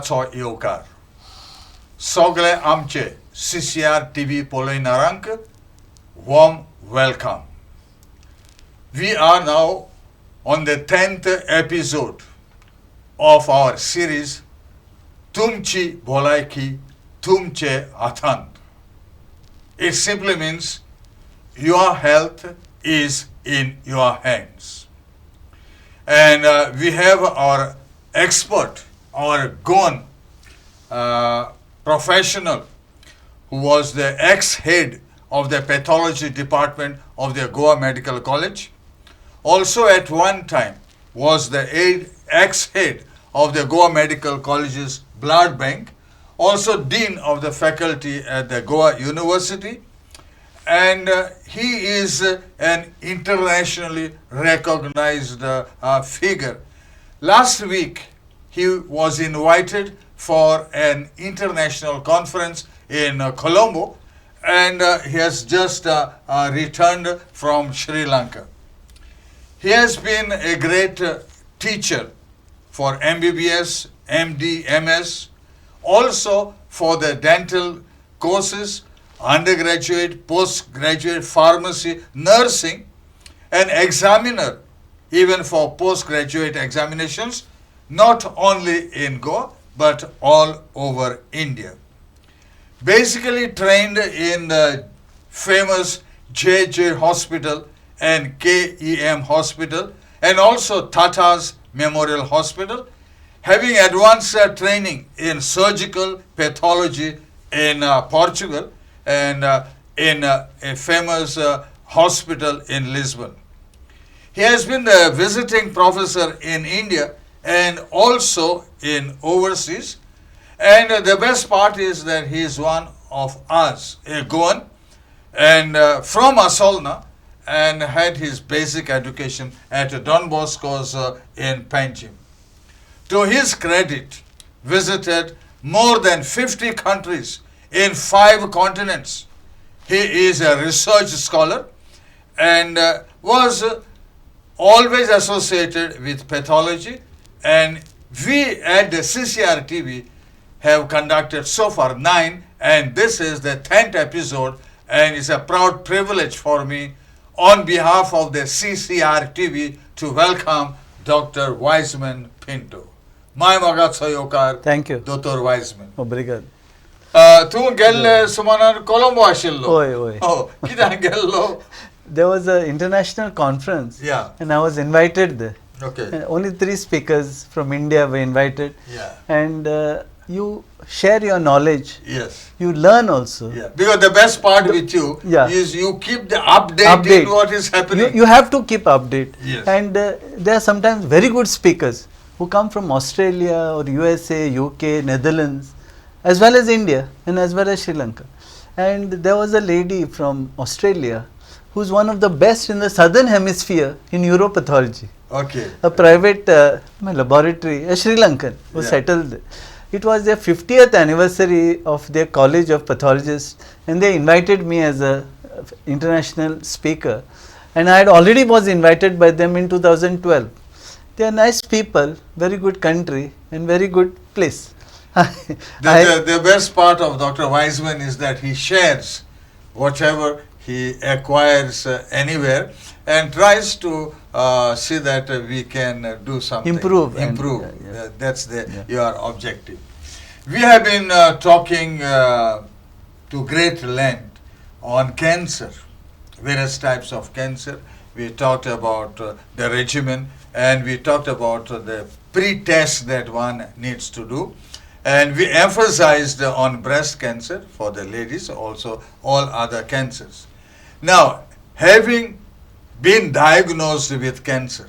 mogaco येवकार. Sogle amche CCR TV poloynarank, warm welcome. We are now on the 10th episode of our series Tumchi Bolaiki Tumche Hatant. It simply means your health is in your hands. And we have our expert, our Goan professional, who was the ex-head of the pathology department of the Goa Medical College. Also at one time was the ex-head of the Goa Medical College's blood bank, also dean of the faculty at the Goa University, and he is an internationally recognized figure. Last week he was invited for an international conference in Colombo, and he has just returned from Sri Lanka. He has been a great teacher for MBBS, MD, MS, also for the dental courses, undergraduate, postgraduate pharmacy, nursing, an examiner even for postgraduate examinations, not only in Goa but all over India. Basically trained in the famous JJ Hospital and KEM Hospital and also Tata's Memorial Hospital, having advanced training in surgical pathology in Portugal and in a famous hospital in Lisbon. He has been the visiting professor in India and also in overseas. And the best part is that he is one of us, a Goan, and from Asolna, and had his basic education at Don Bosco's in Panjim. To his credit, visited more than 50 countries in 5 continents. He is a research scholar and was always associated with pathology, and we at the CCR TV have conducted so far 9, and this is the 10th episode, and it's a proud privilege for me on behalf of the CCR TV to welcome Dr. Wiseman Pinto. My Magatsoyokar. Thank you. Dr. Wiseman. Obrigado. Tu gel sumanan Colombo ashillo. Oi. Oh, kita gello. There was an international conference. Yeah. And I was invited there. Okay. Only 3 speakers from India were invited. Yeah. And you share your knowledge. Yes. You learn also. Yeah. Because the best part with you is you keep the update in what is happening. You have to keep update. Yes. And there are sometimes very good speakers who come from Australia or USA, UK, Netherlands, as well as India and as well as Sri Lanka. And there was a lady from Australia who's one of the best in the southern hemisphere in uropathology. Okay. A private laboratory, a Sri Lankan who settled there. It was their 50th anniversary of their College of Pathologists, and they invited me as a international speaker, and I had already was invited by them in 2012. They are nice people, very good country and very good place. The best part of Dr. Wiseman is that he shares whatever he acquires anywhere and tries to see that we can do something. Improve. That's your objective. We have been talking to great length on cancer, various types of cancer. We talked about the regimen, and we talked about the pre-test that one needs to do. And we emphasized on breast cancer for the ladies, also all other cancers. Now, having been diagnosed with cancer,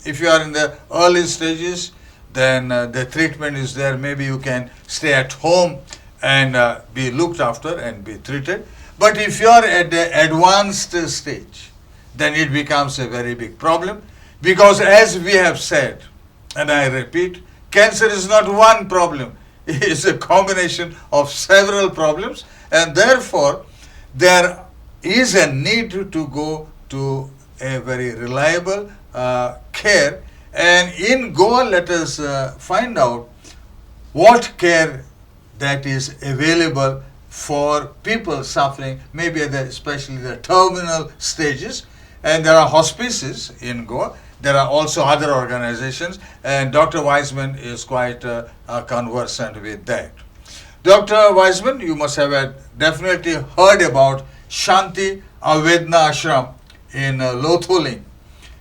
if you are in the early stages, then the treatment is there. Maybe you can stay at home and be looked after and be treated. But if you are at the advanced stage, then it becomes a very big problem, because as we have said, and I repeat, cancer is not one problem. It is a combination of several problems, and therefore there is a need to go to a very reliable care. And in Goa, let us find out what care that is available for people suffering, maybe especially the terminal stages. And there are hospices in Goa. There are also other organizations, and Dr. Wiseman is quite conversant with that. Dr. Wiseman, you must have definitely heard about Shanti Avedna Ashram in Lotholing.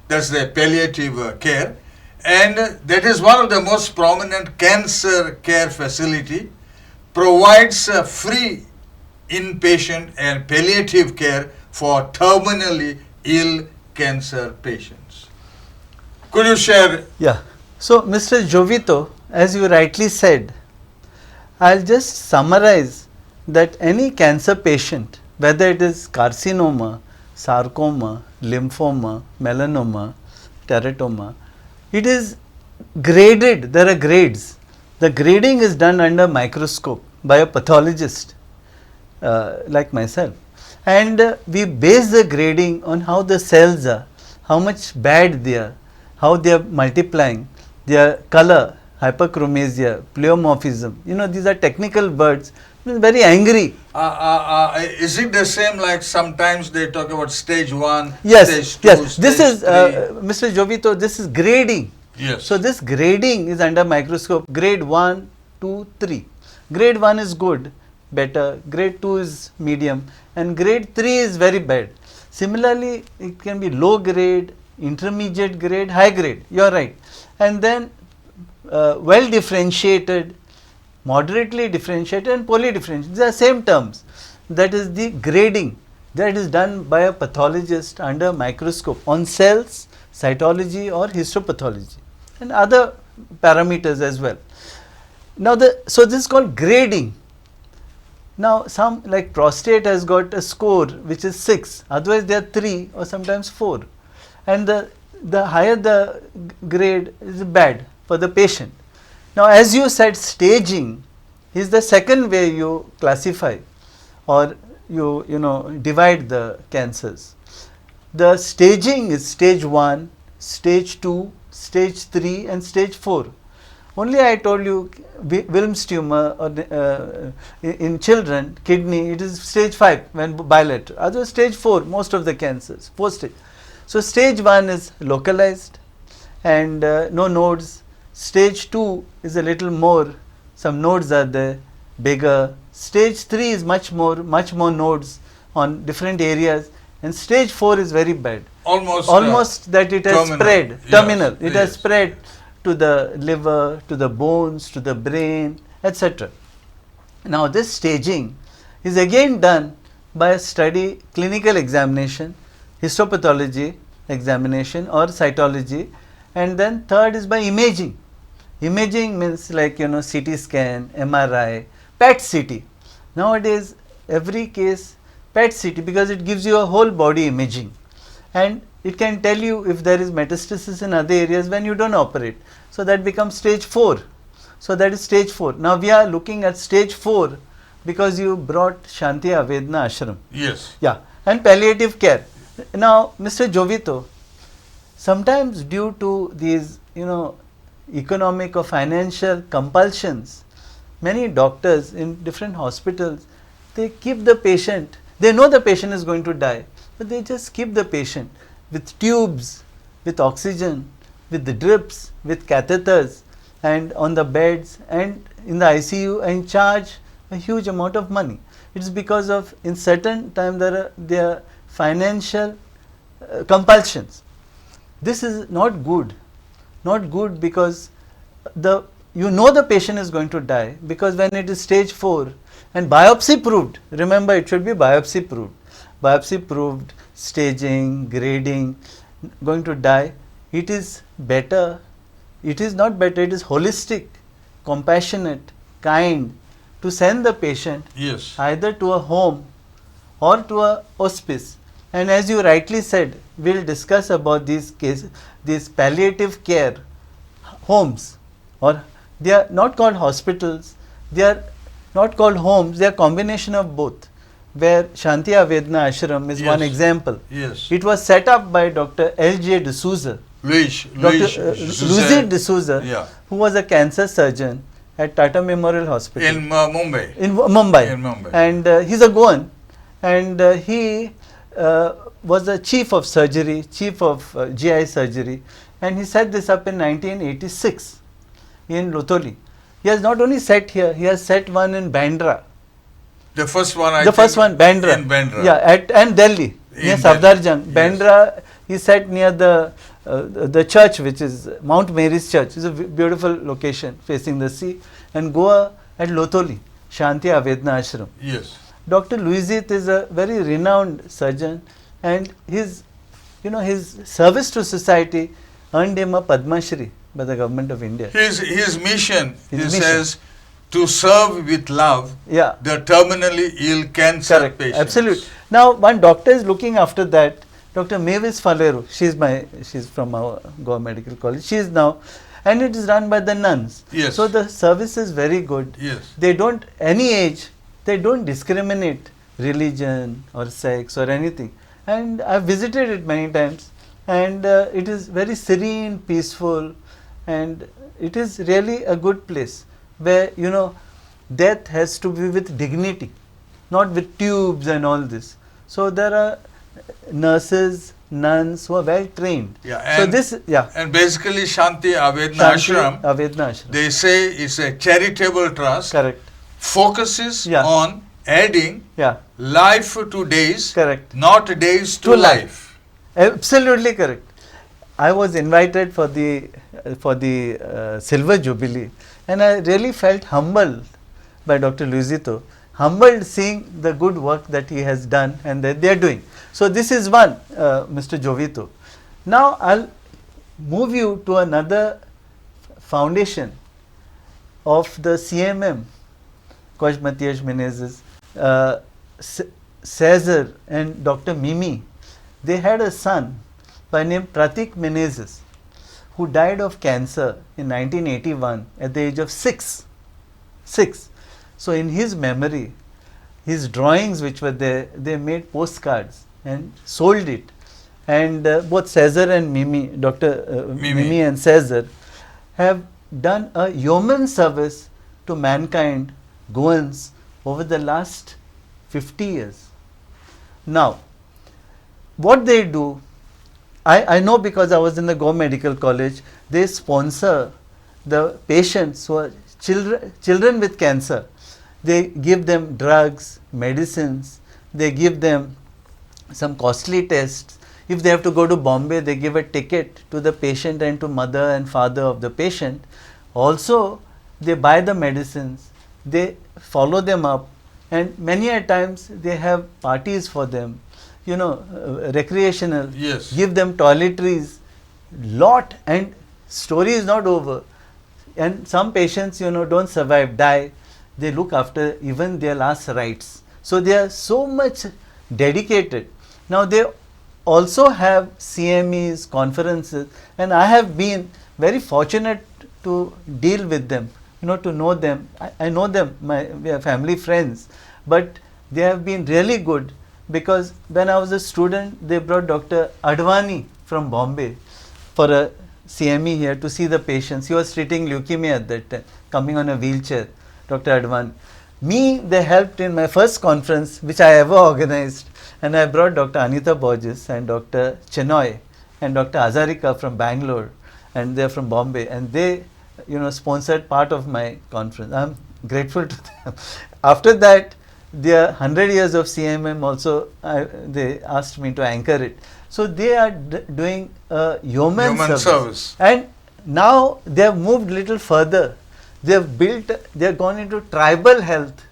That's the palliative care, and that is one of the most prominent cancer care facility. Provides free inpatient and palliative care for terminally ill cancer patients. Could you share? Yeah. So, Mr. Jovito, as you rightly said, I'll just summarize that any cancer patient, whether it is carcinoma, sarcoma, lymphoma, melanoma, teratoma, it is graded. There are grades. The grading is done under microscope by a pathologist like myself, and we base the grading on how the cells are, how much bad they are, how they are multiplying, their color, hyperchromasia, pleomorphism. You know, these are technical words. Very angry. Is it the same like sometimes they talk about stage 1, yes, stage 2, yes. stage This is 3? Mr. Jovito. This is grading. Yes. So this grading is under microscope. Grade 1, 2, 3. Grade 1 is good, better. Grade 2 is medium, and grade 3 is very bad. Similarly, it can be low grade, intermediate grade, high grade. You are right. And then well differentiated, moderately differentiated, and poorly differentiated. These are same terms. That is the grading that is done by a pathologist under microscope on cells, cytology or histopathology, and other parameters as well. Now, so this is called grading. Now, some like prostate has got a score which is 6, otherwise they are 3 or sometimes 4, and the higher the grade is bad for the patient. Now, as you said, staging is the second way you classify or you divide the cancers. The staging is stage 1, stage 2, stage 3 and stage 4. Only I told you Wilms tumor or in children, kidney, it is stage 5 when bilateral. Other stage 4, most of the cancers, 4 stage. So stage 1 is localized and no nodes. Stage 2 is a little more, some nodes are there, bigger. Stage 3 is much more nodes on different areas, and stage 4 is very bad. Almost that it has terminal. Spread, terminal. Yes, it has spread to the liver, to the bones, to the brain, etc. Now this staging is again done by a study, clinical examination, histopathology examination or cytology, and then third is by imaging. Imaging means like CT scan, MRI, PET CT. Nowadays every case PET CT, because it gives you a whole body imaging and it can tell you if there is metastasis in other areas when you don't operate. So that becomes stage 4. So that is stage 4. Now we are looking at stage 4 because you brought Shanti Avedna Ashram. Yes. Yeah, and palliative care. Now Mr. Jovito, sometimes due to these economic or financial compulsions, many doctors in different hospitals, they keep the patient, they know the patient is going to die, but they just keep the patient with tubes, with oxygen, with the drips, with catheters, and on the beds and in the ICU, and charge a huge amount of money. It is because of in certain time there are financial compulsions. This is not good. Not good because the patient is going to die, because when it is stage 4 and biopsy proved, remember it should be biopsy proved, staging, grading, going to die, it is better, it is not better, it is holistic, compassionate, kind to send the patient either to a home or to a hospice. And as you rightly said, we will discuss about these cases, these palliative care homes, or they are not called hospitals, they are not called homes, they are combination of both, where Shanti Avedna Ashram is one example. Yes. It was set up by Dr. L.J. D'Souza, Luis D'Souza, who was a cancer surgeon, at Tata Memorial Hospital. In Mumbai. In Mumbai. In Mumbai. And he's a Goan, and he was the chief of surgery, chief of GI surgery, and he set this up in 1986 in Lotoli. He has not only set here, he has set one in Bandra. The first one, Bandra. In Bandra. Yeah, and Delhi, near Safdarjung. Bandra, he set near the church, which is Mount Mary's Church. It's a beautiful location facing the sea. And Goa at Lotoli, Shanti Avedna Ashram. Yes. Dr. Luizit is a very renowned surgeon, and his service to society earned him a Padma Shri by the government of India. His mission, he says, to serve with love the terminally ill cancer patients. Absolutely. Now, one doctor is looking after that, Dr. Mavis Falero. She's from our Goa Medical College. She is now, and it is run by the nuns. Yes. So the service is very good. Yes. They don't, any age, they don't discriminate religion or sex or anything. And I've visited it many times, and it is very serene, peaceful, and it is really a good place where, death has to be with dignity, not with tubes and all this. So there are nurses, nuns who are well trained. And basically Shanti Avedna Ashram, they say it's a charitable trust. Correct. Focuses on adding life to days, correct, not days to life. Absolutely correct. I was invited for the Silver Jubilee, and I really felt humbled by Dr. Luizito, humbled seeing the good work that he has done and that they are doing. So this is one, Mr. Jovito. Now I'll move you to another foundation of the CMM, Coach Matthias Menezes, Cesar and Dr. Mimi. They had a son by name Pratik Menezes, who died of cancer in 1981 at the age of 6. So in his memory, his drawings which were there, they made postcards and sold it. And both Cesar and Mimi, Dr. Mimi and Cesar, have done a yeoman service to mankind, Goans, over the last 50 years. Now, what they do, I know because I was in the Goa Medical College, they sponsor the patients who are children with cancer. They give them drugs, medicines, they give them some costly tests. If they have to go to Bombay, they give a ticket to the patient and to mother and father of the patient. Also, they buy the medicines, they follow them up, and many a times they have parties for them, recreational, give them toiletries, lot, and story is not over. And some patients, don't survive, die. They look after even their last rites. So they are so much dedicated. Now they also have CMEs, conferences, and I have been very fortunate to deal with them, to know them. I know them, we are family friends, but they have been really good, because when I was a student, they brought Dr. Advani from Bombay for a CME here to see the patients. He was treating leukemia at that time, coming on a wheelchair, Dr. Advani. Me, they helped in my first conference which I ever organized, and I brought Dr. Anita Borges and Dr. Chenoy and Dr. Azarika from Bangalore, and they are from Bombay, and they sponsored part of my conference. I am grateful to them. After that, their 100 years of CMM also, they asked me to anchor it. So they are doing a yeoman service. And now they have moved little further. They have gone into tribal health,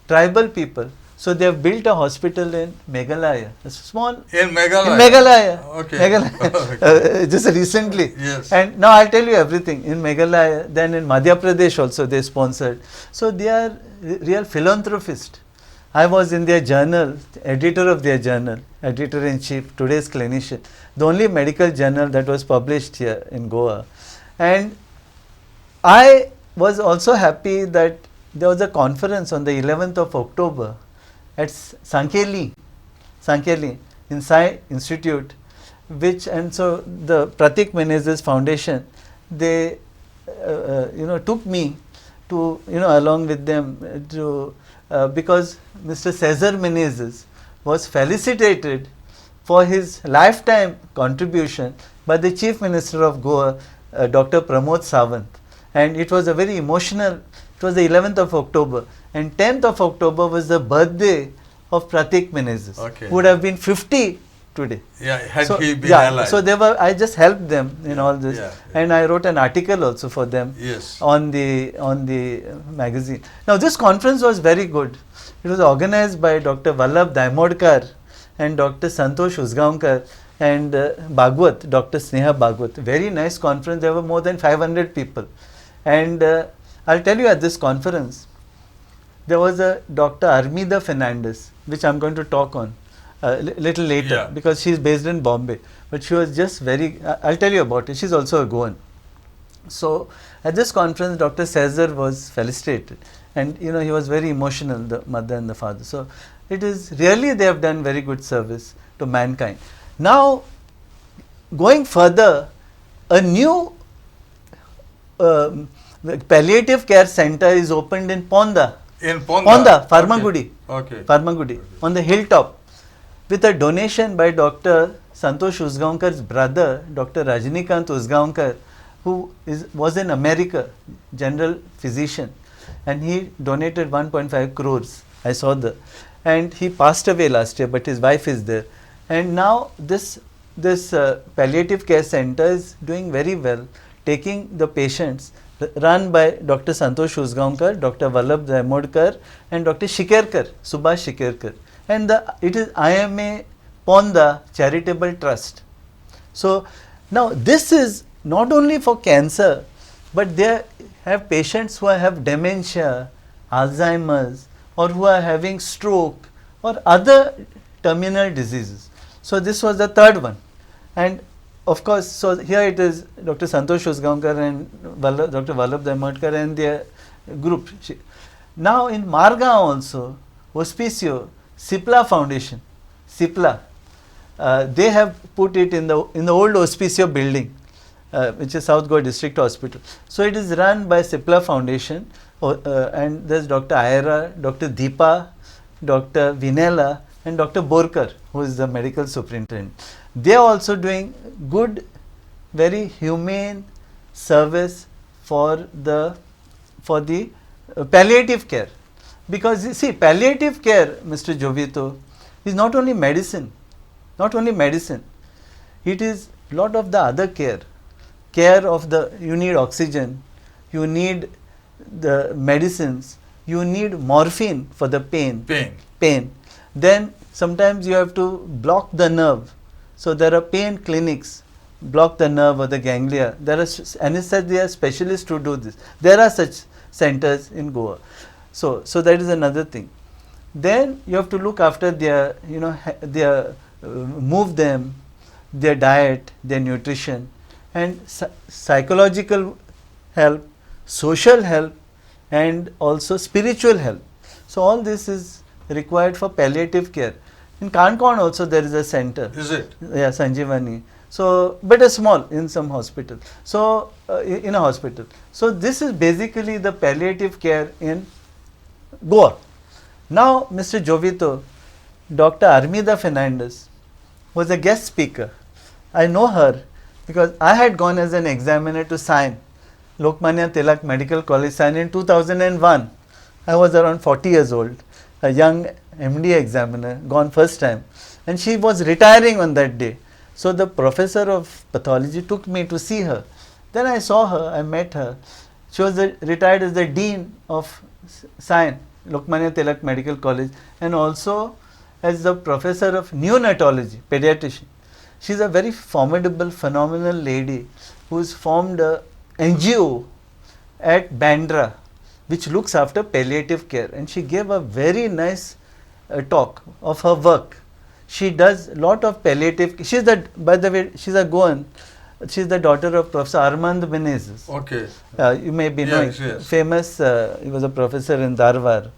tribal people. So they have built a hospital in Meghalaya, a small. In Meghalaya? In Meghalaya. Okay. Meghalaya. Just recently. Yes. And now I'll tell you everything. In Meghalaya, then in Madhya Pradesh also they sponsored. So they are real philanthropists. I was in their journal, editor of their journal, editor-in-chief, today's clinician, the only medical journal that was published here in Goa. And I was also happy that there was a conference on the 11th of October at Sankeli in Sai Institute, and so the Pratik Menezes Foundation, they took me to, along with them to, because Mr. Cesar Menezes was felicitated for his lifetime contribution by the Chief Minister of Goa, Dr. Pramod Sawant. And it was a very emotional, it was the 11th of October, and 10th of October was the birthday of Pratik Menezes, who would have been 50 today. Yeah, had he been alive. So I just helped them in all this, and I wrote an article also for them on the magazine. Now this conference was very good. It was organized by Dr. Vallabh Daimodkar and Dr. Santosh Usgaonkar and Bhagwat, Dr. Sneha Bhagwat. Very nice conference. There were more than 500 people. And I'll tell you, at this conference, there was a Dr. Armida Fernandez, which I'm going to talk on a little later, because she's based in Bombay. But she was just very, I'll tell you about it. She's also a Goan. So at this conference, Dr. Cesar was felicitated. And he was very emotional, the mother and the father. So it is really, they have done very good service to mankind. Now, going further, a new palliative care center is opened in Ponda. In Ponda? Farmagudi. Farmagudi, on the hilltop, with a donation by Dr. Santosh Usgaonkar's brother, Dr. Rajnikant Usgaonkar, who was in America, general physician, and he donated 1.5 crores. I saw and he passed away last year, but his wife is there. And now this palliative care center is doing very well, taking the patients, run by Dr. Santosh Usgaonkar, Dr. Vallabh Daimodkar and Dr. Shikerkar, Subhash Shikerkar. And it is IMA Ponda Charitable Trust. So now this is not only for cancer, but they have patients who have dementia, Alzheimer's, or who are having stroke or other terminal diseases. So this was the third one. And of course, so here it is Dr. Santosh Usgaonkar and Dr. Vallabh Daimodkar and their group. Now in Marga also, Hospicio, Cipla Foundation, Cipla, they have put it in the old Hospicio building, which is South Goa District Hospital. So it is run by Cipla Foundation, and there's Dr. Ayra, Dr. Deepa, Dr. Vinela and Dr. Borkar, who is the medical superintendent. They are also doing good, very humane service for the palliative care. Because you see, palliative care, Mr. Jovito, is not only medicine, it is lot of the other care of you need oxygen, you need the medicines, you need morphine for the pain. Then sometimes you have to block the nerve. So there are pain clinics, block the nerve or the ganglia. There are anesthesia specialists to do this. There are such centers in Goa. So that is another thing. Then you have to look after their, move them, their diet, their nutrition, and psychological help, social help, and also spiritual help. So all this is required for palliative care. In Kankan also there is a center. Is it? Yeah, Sanjeevani. So, but a small in some hospital. So, in a hospital. So, this is basically the palliative care in Goa. Now, Mr. Jovito, Dr. Armida Fernandez was a guest speaker. I know her because I had gone as an examiner to sign Lokmanya Tilak Medical College sign in 2001. I was around 40 years old, a young MD examiner, gone first time, and she was retiring on that day. So the professor of pathology took me to see her. Then I saw her, I met her. She was retired as the dean of science, Lokmanya Tilak Medical College, and also as the professor of neonatology, pediatrician. She is a very formidable, phenomenal lady who has formed a NGO at Bandra, which looks after palliative care, and she gave a very nice talk of her work. She does a lot of palliative. She's by the way, she's a Goan. She's the daughter of Professor Armand Menezes. Okay. You may be knowing. Yes. Famous. He was a professor in Dharwad,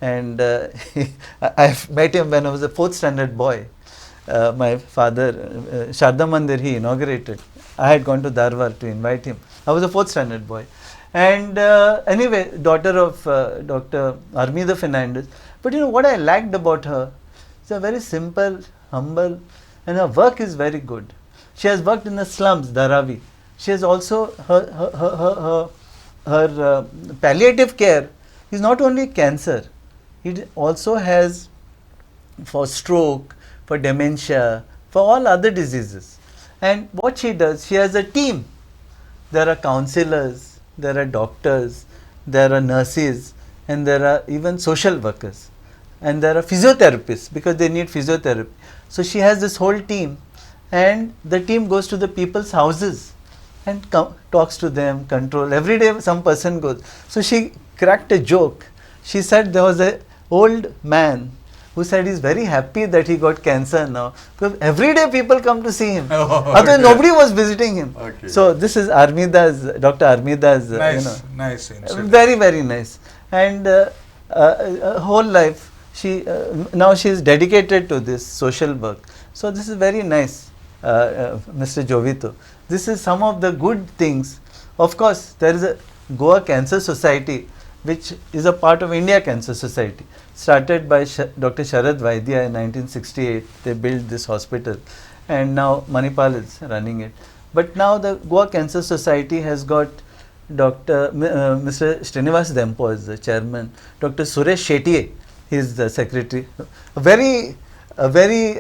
and I met him when I was a 4th standard boy. My father, Sharda Mandir, he inaugurated. I had gone to Dharwad to invite him. I was a 4th standard boy, And anyway, daughter of Dr. Armida Fernandez. But you know what I liked about her? She's a very simple, humble, and her work is very good. She has worked in the slums, Dharavi. She has also her palliative care is not only cancer. It also has for stroke, for dementia, for all other diseases. And what she does, she has a team. There are counselors, there are doctors, there are nurses, and there are even social workers, and there are physiotherapists because they need physiotherapy. So she has this whole team, and the team goes to the people's houses and talks to them, control. Every day some person goes. So she cracked a joke. She said there was a old man who said he's very happy that he got cancer now because every day people come to see him. Otherwise nobody was visiting him. So this is Armida's, Dr. Armida's, nice incident. Very, very nice. And whole life, now she is dedicated to this social work. So this is very nice, Mr. Jovito. This is some of the good things. Of course, there is a Goa Cancer Society, which is a part of India Cancer Society, started by Dr. Sharad Vaidya in 1968. They built this hospital, and now Manipal is running it. But now the Goa Cancer Society has got Mr. Srinivas Dempo as the chairman, Dr. Suresh Shetty, he is the secretary, a very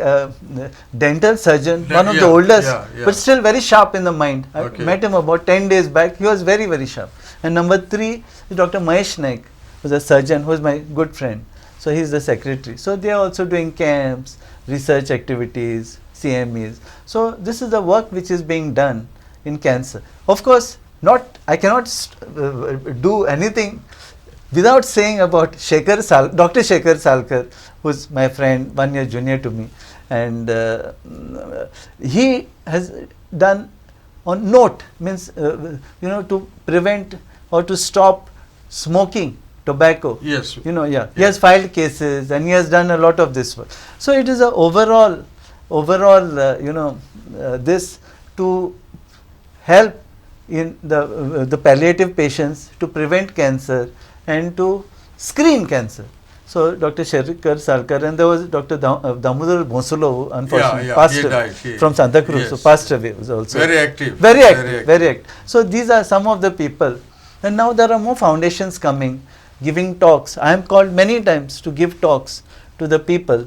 dental surgeon, one of the oldest, but still very sharp in the mind. I met him about 10 days back. He was very, very sharp. And number 3 is Dr. Mahesh Naik, who is a surgeon, who is my good friend. So he is the secretary. So they are also doing camps, research activities, CMEs. So this is the work which is being done in cancer. Of course, I cannot do anything without saying about Dr. Shekhar Salkar, who is my friend, 1 year junior to me. And he has done on note, means to prevent or to stop smoking tobacco. Yes. He has filed cases and he has done a lot of this work. So it is a overall this to help in the palliative patients to prevent cancer and to screen cancer. So Dr. Shekhar Salkar, and there was Dr. Damodar Bhonsle, who unfortunately passed away from Santa Cruz, so passed away, was also very active. Very active. So these are some of the people, and now there are more foundations coming, giving talks. I am called many times to give talks to the people,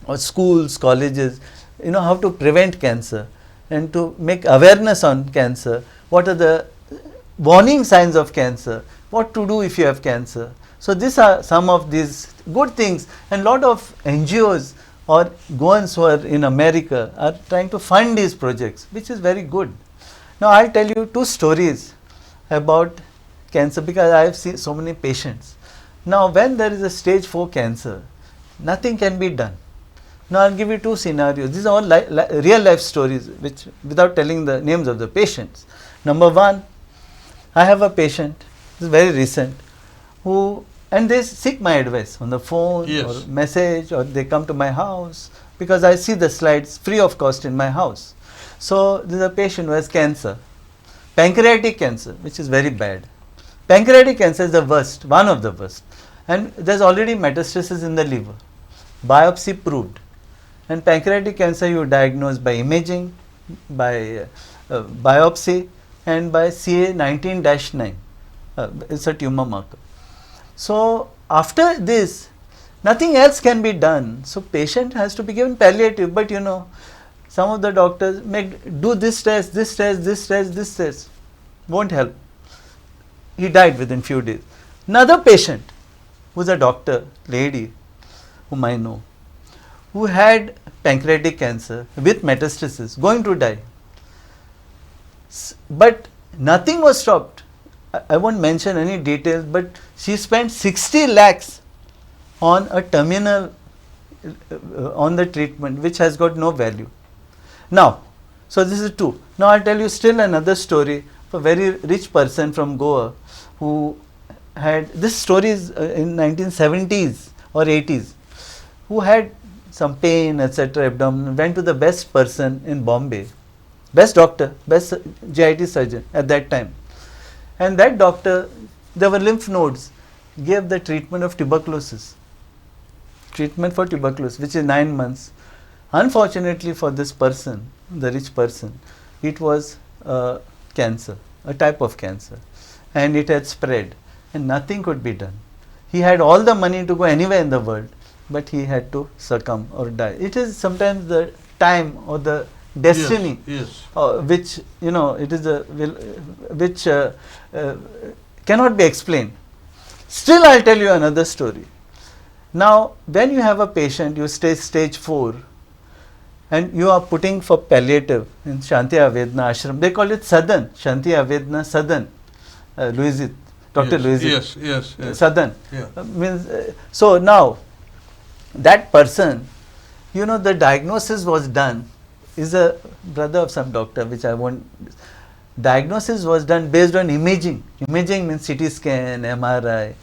or schools, colleges, how to prevent cancer and to make awareness on cancer. What are the warning signs of cancer? What to do if you have cancer? So these are some of these good things, and lot of NGOs or Goans who are in America are trying to fund these projects, which is very good. Now I'll tell you 2 stories about cancer because I have seen so many patients. Now when there is a stage 4 cancer, nothing can be done. Now I'll give you 2 scenarios. These are all real life stories, which without telling the names of the patients. Number 1, I have a patient, this is very recent, and they seek my advice on the phone or message, or they come to my house because I see the slides free of cost in my house. So this is a patient who has cancer, pancreatic cancer, which is very bad. Pancreatic cancer is the worst, one of the worst, and there's already metastasis in the liver, biopsy proved. And pancreatic cancer you diagnose by imaging, by biopsy, and by CA19-9. It's a tumor marker. So after this, nothing else can be done. So patient has to be given palliative, but some of the doctors do this test, this test, this test, this test. Won't help. He died within few days. Another patient, who's a doctor, lady, whom I know, who had pancreatic cancer with metastasis, going to die. But nothing was stopped. I won't mention any details, but she spent 60 lakhs on a terminal, on the treatment, which has got no value. Now, so this is 2. Now I'll tell you still another story of a very rich person from Goa who had, this story is in 1970s or 80s, who had some pain, etc., abdomen, went to the best person in Bombay, best doctor, best GIT surgeon at that time. And that doctor, there were lymph nodes, gave the treatment of tuberculosis. Treatment for tuberculosis, which is 9 months. Unfortunately for this person, the rich person, it was cancer, a type of cancer, and it had spread, and nothing could be done. He had all the money to go anywhere in the world, but he had to succumb or die. It is sometimes the time or the destiny, Yes. which it is which cannot be explained. Still, I'll tell you another story. Now, when you have a patient, you stay stage 4, and you are putting for palliative in Shanti Avedna ashram. They call it Sadan, Shanti Avedna Sadan. Louisit, Dr. Louisit. Yes. Sadan. Yeah. Means, so now, that person, the diagnosis was done, is a brother of some doctor, which I won't. Diagnosis was done based on imaging. Imaging means CT scan, MRI.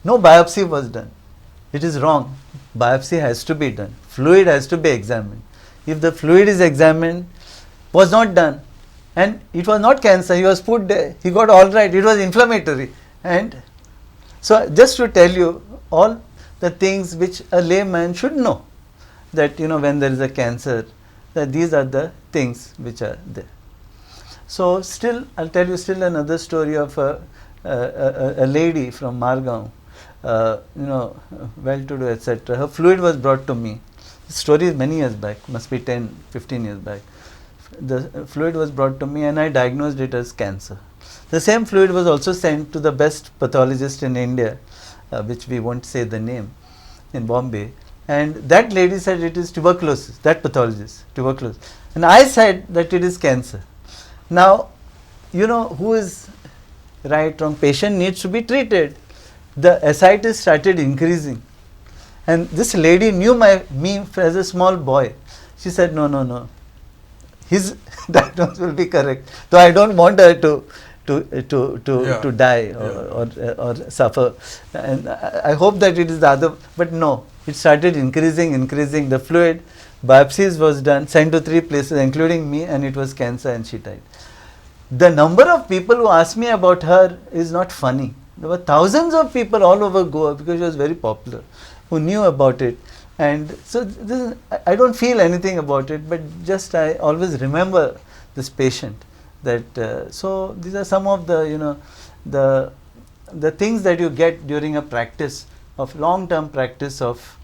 No biopsy was done. It is wrong. Biopsy has to be done. Fluid has to be examined. If the fluid is examined, was not done, and it was not cancer, he was put there, he got all right, it was inflammatory. And so, just to tell you all the things which a layman should know, that when there is a cancer, that these are the things which are there. So, still, I'll tell you still another story of a lady from Margaon, well-to-do, etc. Her fluid was brought to me. The story is many years back, must be 10, 15 years back. The fluid was brought to me and I diagnosed it as cancer. The same fluid was also sent to the best pathologist in India, which we won't say the name, in Bombay. And that lady said it is tuberculosis, that pathologist, tuberculosis. And I said that it is cancer. Now, who is right, wrong? Patient needs to be treated. The ascites started increasing. And this lady knew me as a small boy. She said, no. His diagnosis will be correct. So I don't want her to die or suffer. And I hope that it is the other. But no, it started increasing. The fluid, biopsies was done, sent to 3 places, including me, and it was cancer, and she died. The number of people who asked me about her is not funny. There were thousands of people all over Goa, because she was very popular, who knew about it. And so I don't feel anything about it, but just I always remember this patient. That so these are some of the the things that you get during a practice of long-term practice of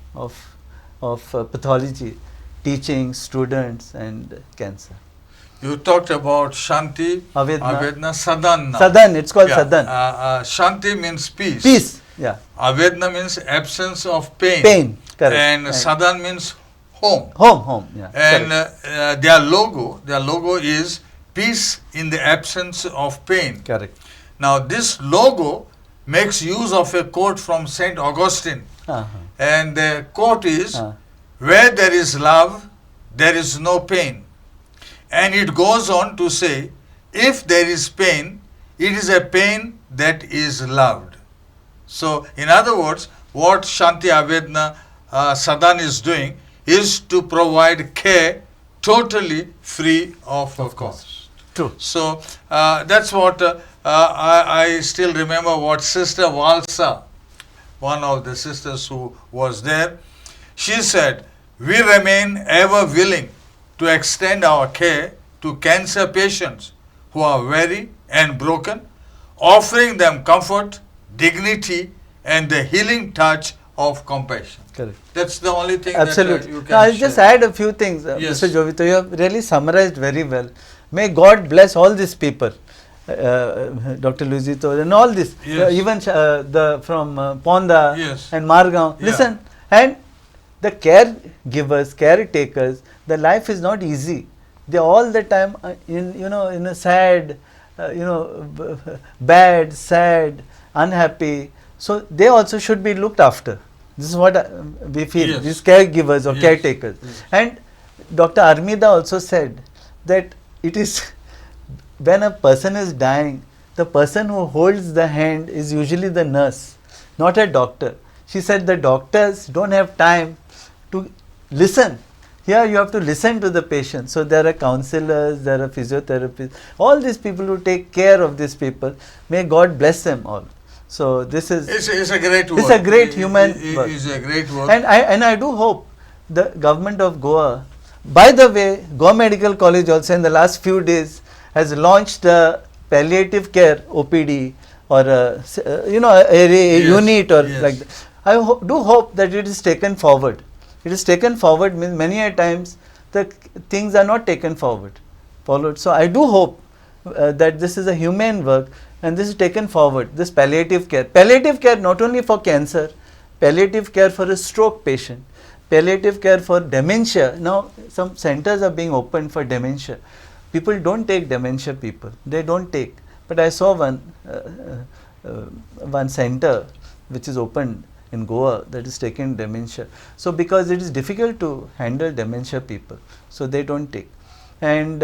pathology, teaching students and cancer. You talked about Shanti, Avedna, Sadan. Sadan, it's called Sadan. Shanti means peace. Peace, yeah. Avedna means absence of pain. Pain, correct. And Sadan means home. Home, yeah. And their logo is peace in the absence of pain. Correct. Now this logo makes use of a quote from Saint Augustine. And the quote is, where there is love, there is no pain. And it goes on to say, if there is pain, it is a pain that is loved. So, in other words, what Shanti Avedna Sadan is doing is to provide care totally free of cost. True. So, that's what I still remember what Sister Valsa, one of the sisters who was there, she said, we remain ever willing to extend our care to cancer patients who are weary and broken, offering them comfort, dignity, and the healing touch of compassion. Correct. That's the only thing Absolutely. that you can I'll share. just add a few things, Yes. Mr. Jovito. You have really summarized very well. May God bless all these people, Dr. Luisito and all this, Yes. even from Ponda Yes. and Margaon. Yeah. Listen, and the caregivers, caretakers, the life is not easy. They all the time in a sad, bad, sad, unhappy. So they also should be looked after. This is what we feel. Yes. These caregivers or Yes. caretakers. Yes. And Dr. Armida also said that it is when a person is dying, the person who holds the hand is usually the nurse, not a doctor. She said the doctors don't have time to listen. Here you have to listen to the patient. So there are counselors, there are physiotherapists, all these people who take care of these people. May God bless them all. So this is It's a great work. It's a great human work. It's a great work. And I do hope the government of Goa, by the way, Goa Medical College also in the last few days has launched a palliative care OPD or a Yes, unit or yes. like that. I do hope that it is taken forward. It is taken forward means many a times the things are not taken followed. So I do hope that this is a humane work and this is taken forward, this palliative care not only for cancer, palliative care for a stroke patient, palliative care for dementia. Now some centers are being opened for dementia. People don't take dementia people, they don't take, but I saw one center which is opened in Goa that is taking dementia. So because it is difficult to handle dementia people, so they don't take. And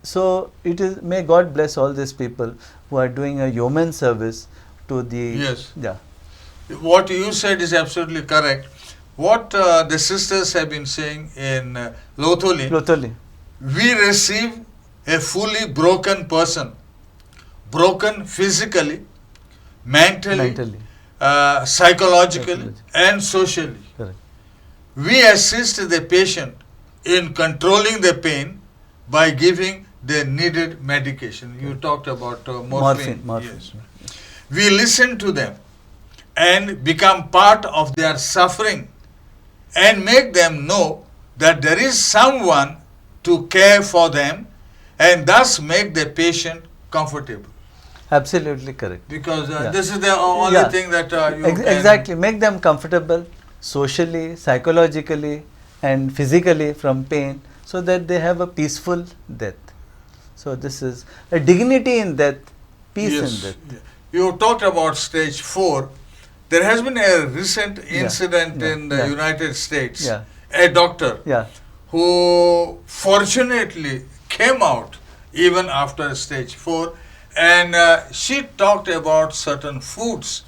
so it is, may God bless all these people who are doing a human service to the Yes. yeah. What you said is absolutely correct. What the sisters have been saying in Lotholi, we receive a fully broken person, broken physically, mentally, psychologically and socially. Correct. We assist the patient in controlling the pain by giving the needed medication. You talked about morphine. Yes. We listen to them and become part of their suffering and make them know that there is someone to care for them and thus make the patient comfortable. Absolutely correct. Because this is the only thing that you can... Exactly, make them comfortable socially, psychologically and physically from pain so that they have a peaceful death. So this is a dignity in death, peace in death. You talked about stage 4. There has been a recent incident in the United States. A doctor who fortunately came out even after stage 4, and she talked about certain foods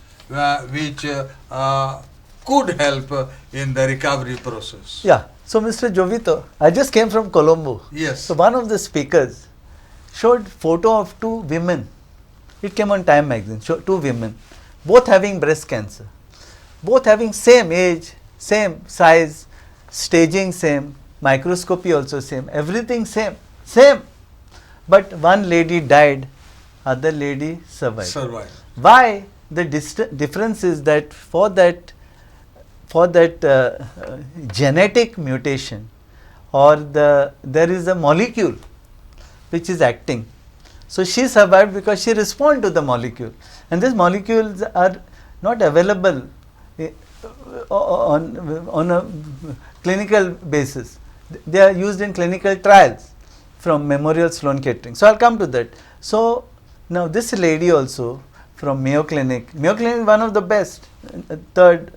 which could help in the recovery process. Yeah. So Mr. Jovito, I just came from Colombo. Yes. So one of the speakers showed photo of 2 women. It came on Time magazine. Showed 2 women, both having breast cancer, both having same age, same size, staging same, microscopy also same, everything same. But one lady died, other lady survived. Why? The difference is that for that genetic mutation or there is a molecule which is acting. So she survived because she responded to the molecule, and these molecules are not available on a clinical basis. They are used in clinical trials from Memorial Sloan Kettering. So I'll come to that. So now this lady also from Mayo Clinic. Mayo Clinic is one of the best, third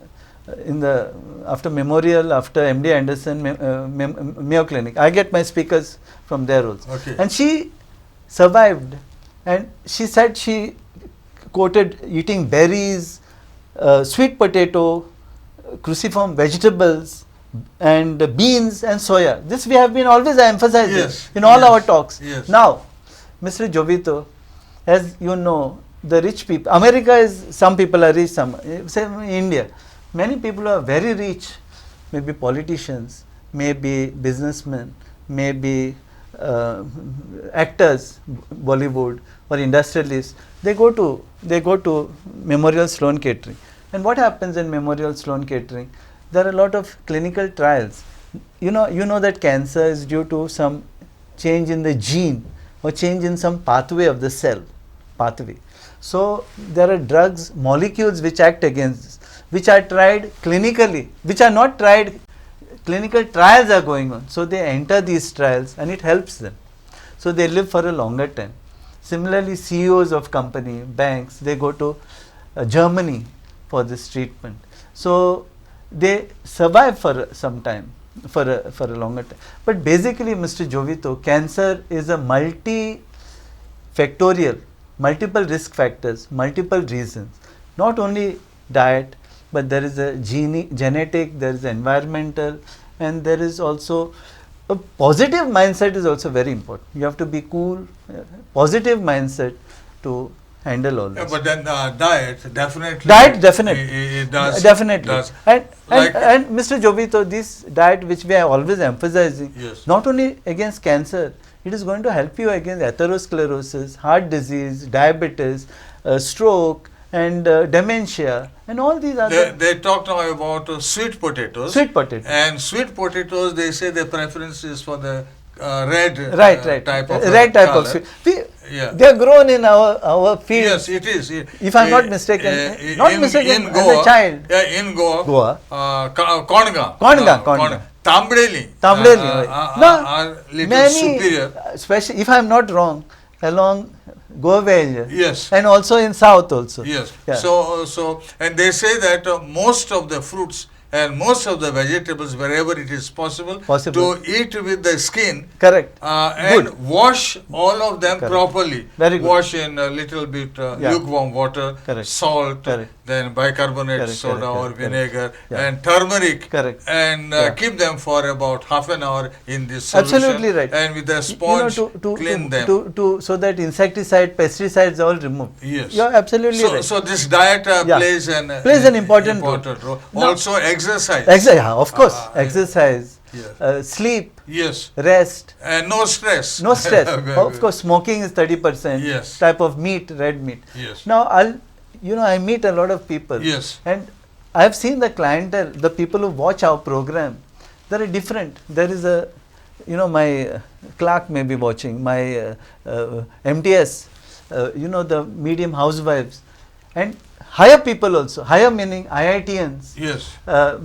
in the after Memorial, after MD Anderson, Mayo Clinic. I get my speakers from there also. Okay. And she survived, and she said she quoted eating berries, sweet potato, cruciform vegetables and beans and soya. This we have been always emphasizing in all our talks. Now, Mr. Jovito, as you know, the rich people, America is, some people are rich, some, say India, many people are very rich, maybe politicians, maybe businessmen, maybe actors, Bollywood or industrialists. They go to Memorial Sloan Kettering. And what happens in Memorial Sloan Kettering? There are a lot of clinical trials. You know that cancer is due to some change in the gene or change in some pathway of the cell pathway. So there are drugs, molecules which act against this, which are tried clinically, which are not tried. Clinical trials are going on. So they enter these trials and it helps them. So they live for a longer time. Similarly, CEOs of company, banks, they go to Germany for this treatment. So they survive for some time, for a longer time. But basically, Mr. Jovito, cancer is a multifactorial, multiple risk factors, multiple reasons. Not only diet, but there is a genetic, there is environmental, and there is also a positive mindset is also very important. You have to be cool, positive mindset to handle all this. But then diet definitely. Diet definitely. It does. Definitely. Does. And Like- Mr. Jovito, this diet which we are always emphasizing, Yes. not only against cancer, it is going to help you against atherosclerosis, heart disease, diabetes, stroke, and dementia, and all these other. They talk now about sweet potatoes. Sweet potato. And sweet potatoes, they say their preference is for the red Right. type of red type of color. sweet. Yeah. They are grown in our field. Yes, it is. If I'm not mistaken, not mistaken, in as Goa, a child. Yeah, in Goa. Goa. Konga. Konga. Tambeli. Tambreli. Are little superior. Especially if I'm not wrong, along Goa area. Yes. And also in south also. Yes. Yeah. So, and they say that most of the fruits and most of the vegetables, wherever it is possible, to eat with the skin. Correct. And wash all of them Correct. properly. Very good. Wash in a little bit lukewarm water, Correct. salt, Correct. then bicarbonate Correct, soda correct, or correct, vinegar, Yeah. and turmeric. Correct. And keep them for about half an hour in this solution. Absolutely right. And with a sponge, clean them. So that insecticide, pesticides all removed. Yes. You're absolutely right. So this diet plays an important role. Now- Also exercise. Of course. Exercise, Yes. sleep, Yes. rest. And no stress. No stress. Of course, smoking is 30%. Yes. Type of meat, red meat. Yes. Now, I meet a lot of people. Yes. And I have seen the clientele, the people who watch our program, they are different. There is my clerk may be watching, my MTS, the medium housewives, and higher people also. Higher meaning IITians. Yes.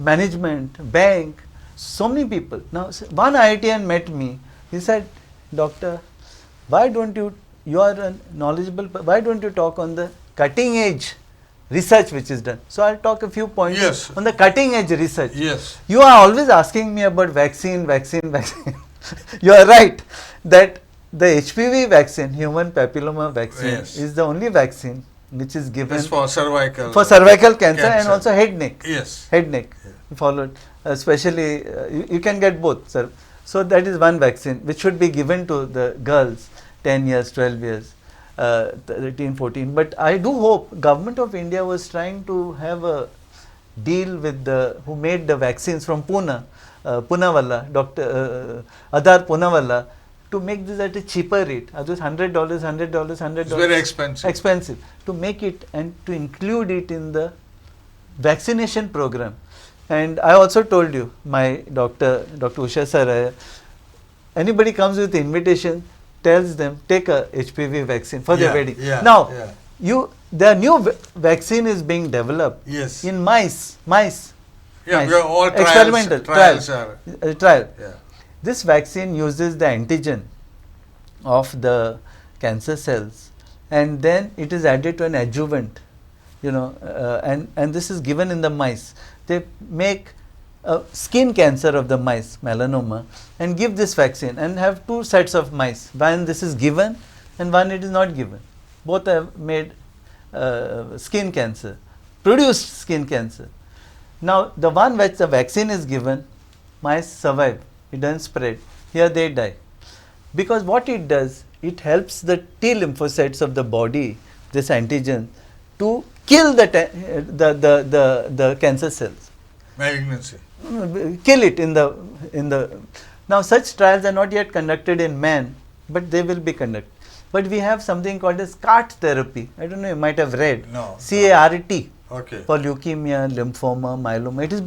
Management, bank, so many people. Now, one IITian met me. He said, "Doctor, why don't you are a knowledgeable, why don't you talk on the cutting edge research which is done?" So, I'll talk a few points Yes. on the cutting edge research. Yes. You are always asking me about vaccine. You are right that the HPV vaccine, human papilloma vaccine, Yes. is the only vaccine which is given It's for cervical. cancer and also head neck. Yes. Head neck followed, especially you can get both, sir. So that is one vaccine which should be given to the girls, 10 years, 12 years, 13, 14. But I do hope government of India was trying to have a deal with who made the vaccines from Pune, Poonawalla, Dr. Adar Poonawalla, to make this at a cheaper rate. Otherwise $100. It's very expensive. Expensive. To make it and to include it in the vaccination program. And I also told you, my Dr. Usha sir, anybody comes with invitation, tells them take a HPV vaccine for their wedding. Now, the new vaccine is being developed in mice. Yeah, we are all trials. Experimental Trial. Yeah. This vaccine uses the antigen of the cancer cells, and then it is added to an adjuvant, and this is given in the mice. They make a skin cancer of the mice, melanoma, and give this vaccine and have two sets of mice. One this is given and one it is not given. Both have made skin cancer, produced skin cancer. Now, the one which the vaccine is given, mice survive. It doesn't spread. Here they die. Because what it does, it helps the T lymphocytes of the body, this antigen, to kill the cancer cells. Malignancy. Kill it in the. Now, such trials are not yet conducted in man, but they will be conducted. But we have something called as CART therapy. I don't know, you might have read. No. CART. Okay. For leukemia, lymphoma, myeloma. It is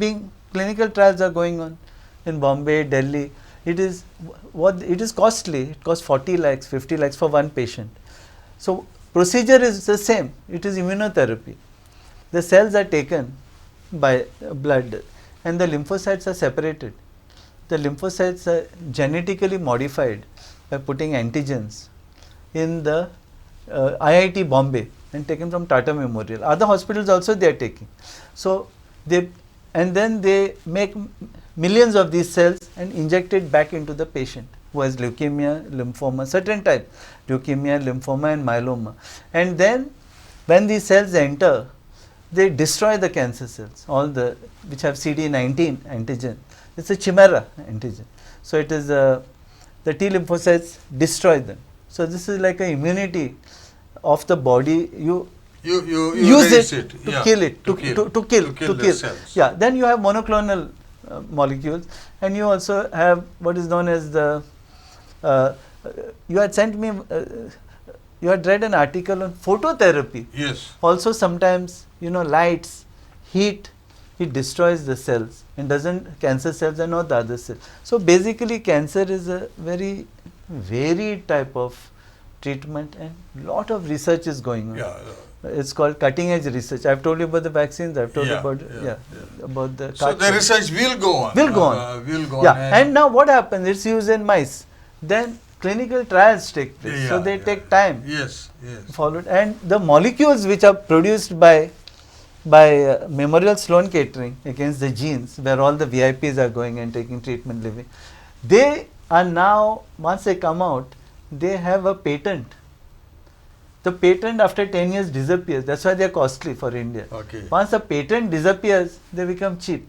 clinical trials are going on in Bombay, Delhi. It is costly. It costs 40 lakhs, 50 lakhs for one patient. So procedure is the same. It is immunotherapy. The cells are taken by blood and the lymphocytes are separated. The lymphocytes are genetically modified by putting antigens in the IIT Bombay and taken from Tata Memorial. Other hospitals also they are taking. So then they make millions of these cells and inject it back into the patient who has leukemia, lymphoma, certain type, leukemia, lymphoma and myeloma. And then when these cells enter, they destroy the cancer cells, all which have CD19 antigen. It's a chimera antigen. So it is the T lymphocytes destroy them. So this is like an immunity of the body. You use it to kill it, to kill the cells. Yeah, then you have monoclonal molecules, and you also have what is known as the you had sent me you had read an article on phototherapy. Yes. Also sometimes, you know, lights, heat, it destroys the cells, and doesn't, cancer cells are not the other cells. So basically cancer is a very varied type of treatment, and lot of research is going on. Yeah. It's called cutting edge research. I've told you about the vaccines, I've told you about about the so the research will go on. Will go on. Will go on. Yeah, and now what happens? It's used in mice. Then clinical trials take place. So they take time. Yes. Followed, and the molecules which are produced by Memorial Sloan Kettering against the genes, where all the VIPs are going and taking treatment living, they are now, once they come out, they have a patent. The patent after 10 years disappears. That's why they are costly for India. Okay. Once the patent disappears, they become cheap.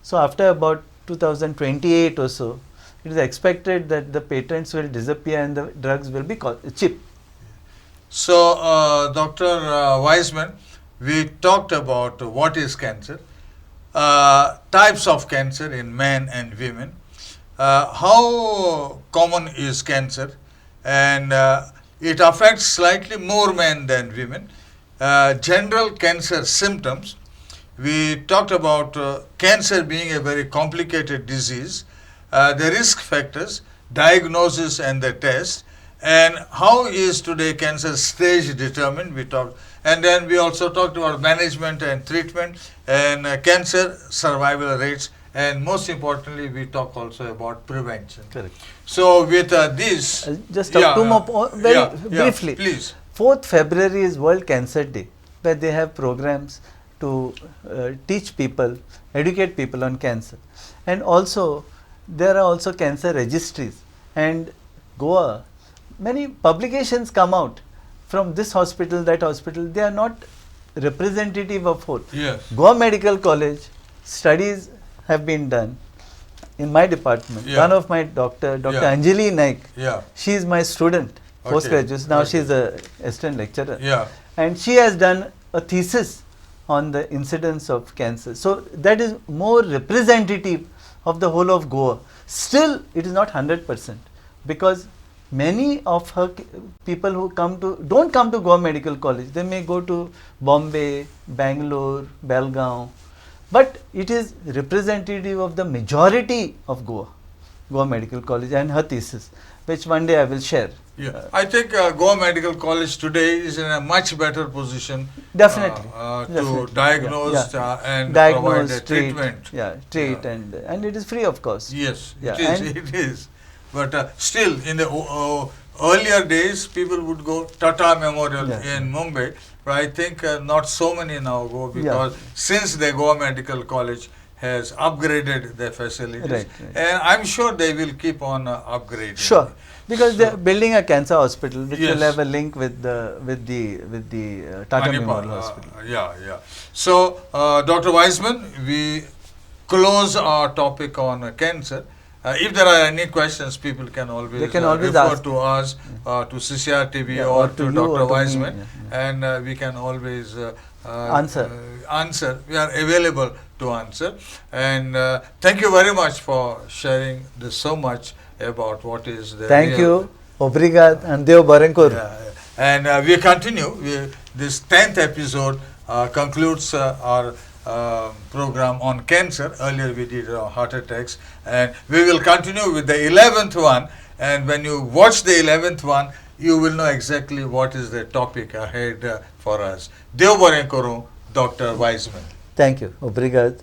So after about 2028 or so, it is expected that the patents will disappear and the drugs will be cheap. So, Dr. Wiseman, we talked about what is cancer, types of cancer in men and women, how common is cancer, and it affects slightly more men than women, general cancer symptoms. We talked about cancer being a very complicated disease, the risk factors, diagnosis and the test, and how is today cancer stage determined. We talked, and then we also talked about management and treatment, and cancer survival rates, and most importantly we talk also about prevention. Correct. So with this, just two more very briefly. Please. 4th February is World Cancer Day, where they have programs to teach people, educate people on cancer, and also there are also cancer registries, and Goa, many publications come out from this hospital, that hospital. They are not representative of whole. Yes. Goa Medical College, studies have been done in my department. One of my Dr. Anjali Naik, she is my student, postgraduate. Now she is a assistant lecturer. And she has done a thesis on the incidence of cancer. So that is more representative of the whole of Goa. Still, it is not 100%, because many of her people who don't come to Goa Medical College. They may go to Bombay, Bangalore, Belgaum, but it is representative of the majority of Goa Medical College, and her thesis, which one day I will share. I think Goa Medical College today is in a much better position definitely to diagnose and provide a treatment. Treat and it is free of cost. Yes, it is. But still, in the earlier days, people would go Tata Memorial in Mumbai. But I think not so many now go, because since the Goa Medical College has upgraded their facilities, and I'm sure they will keep on upgrading. Sure, because they are building a cancer hospital, which will have a link with the Tata Memorial Hospital. So, Dr. Wiseman, we close our topic on cancer. If there are any questions, people can always refer ask to us, to CCR TV or to Dr. Wiseman, and we can always answer. We are available to answer. And thank you very much for sharing this so much about what is the Thank you. Obrigado. And Deo Barenkor. And we continue. This 10th episode concludes our program on cancer. Earlier we did heart attacks, and we will continue with the 11th one, and when you watch the 11th one, you will know exactly what is the topic ahead for us. Deo Barenkoro, Dr. Wiseman. Thank you. Obrigado.